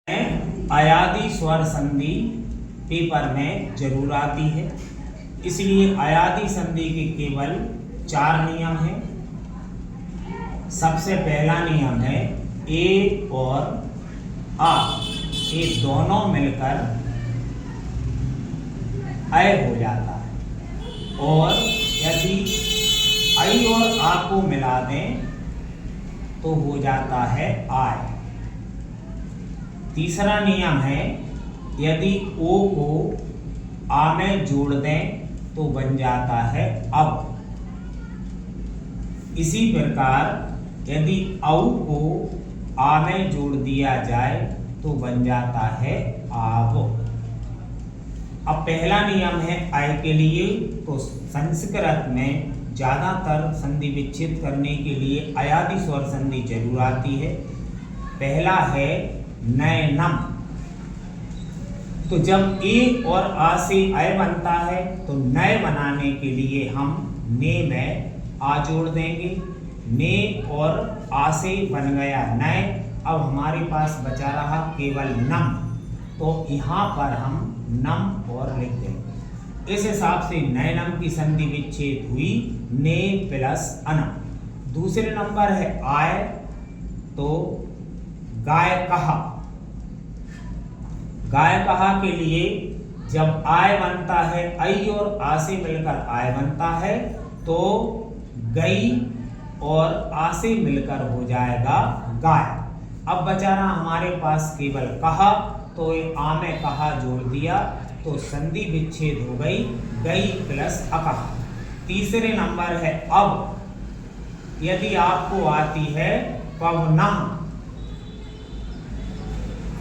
अयादी स्वर संधि पेपर में जरूर आती है, इसलिए अयादी संधि के केवल 4 नियम हैं। सबसे पहला नियम है ए और आ, ये दोनों मिलकर अय हो जाता है, और यदि आई और आ को मिला दें तो हो जाता है आय। तीसरा नियम है यदि ओ को आ में जोड़ दें तो बन जाता है अब। इसी प्रकार यदि औ को आ में जोड़ दिया जाए तो बन जाता है आव। अब पहला नियम है आय के लिए, तो संस्कृत में ज्यादातर संधि विच्छेद करने के लिए अयादी स्वर संधि जरूर आती है। पहला है नयनम, तो जब ए और आ से अय बनता है तो नय बनाने के लिए हम ने में आ जोड़ देंगे। ने और आ से बन गया नय, अब हमारे पास बचा रहा केवल नम, तो यहाँ पर हम नम और लिख देंगे। इस हिसाब से नयनम की संधि विच्छेद हुई ने प्लस अनम। दूसरे नंबर है आय, तो गाय कहा। गाय कहा के लिए जब आय बनता है, आई और आ से मिलकर आय बनता है, तो गई और आ से मिलकर हो जाएगा गाय। अब बचा रहा हमारे पास केवल कहा, तो आ में कहा जोड़ दिया तो संधि विच्छेद हो गई गई प्लस अकहा। तीसरे नंबर है अब, यदि आपको आती है पवनः,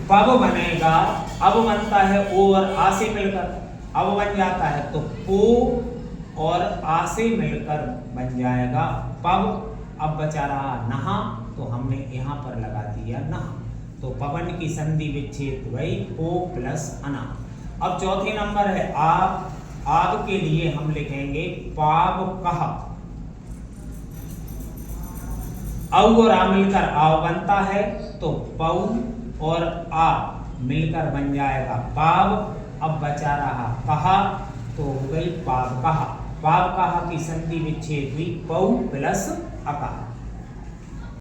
पव बनेगा, अब बनता है ओ और आ से मिलकर, अब बन जाता है तो पो और आ से मिलकर बन जाएगा पव। अब बचा रहा नहा, तो हमने यहाँ पर लगा दिया नहा, तो पवन की संधि विच्छेद गई पो प्लस अना। अब चौथे नंबर है आब। आब के लिए हम लिखेंगे पाव कहा। औ और आ मिलकर आव बनता है, तो पौ और आ मिलकर बन जाएगा पाव। अब बचा रहा कहा, तो हो गई पाव कहा। पाव कहा की संधि विच्छेद हुई पौ प्लस अका।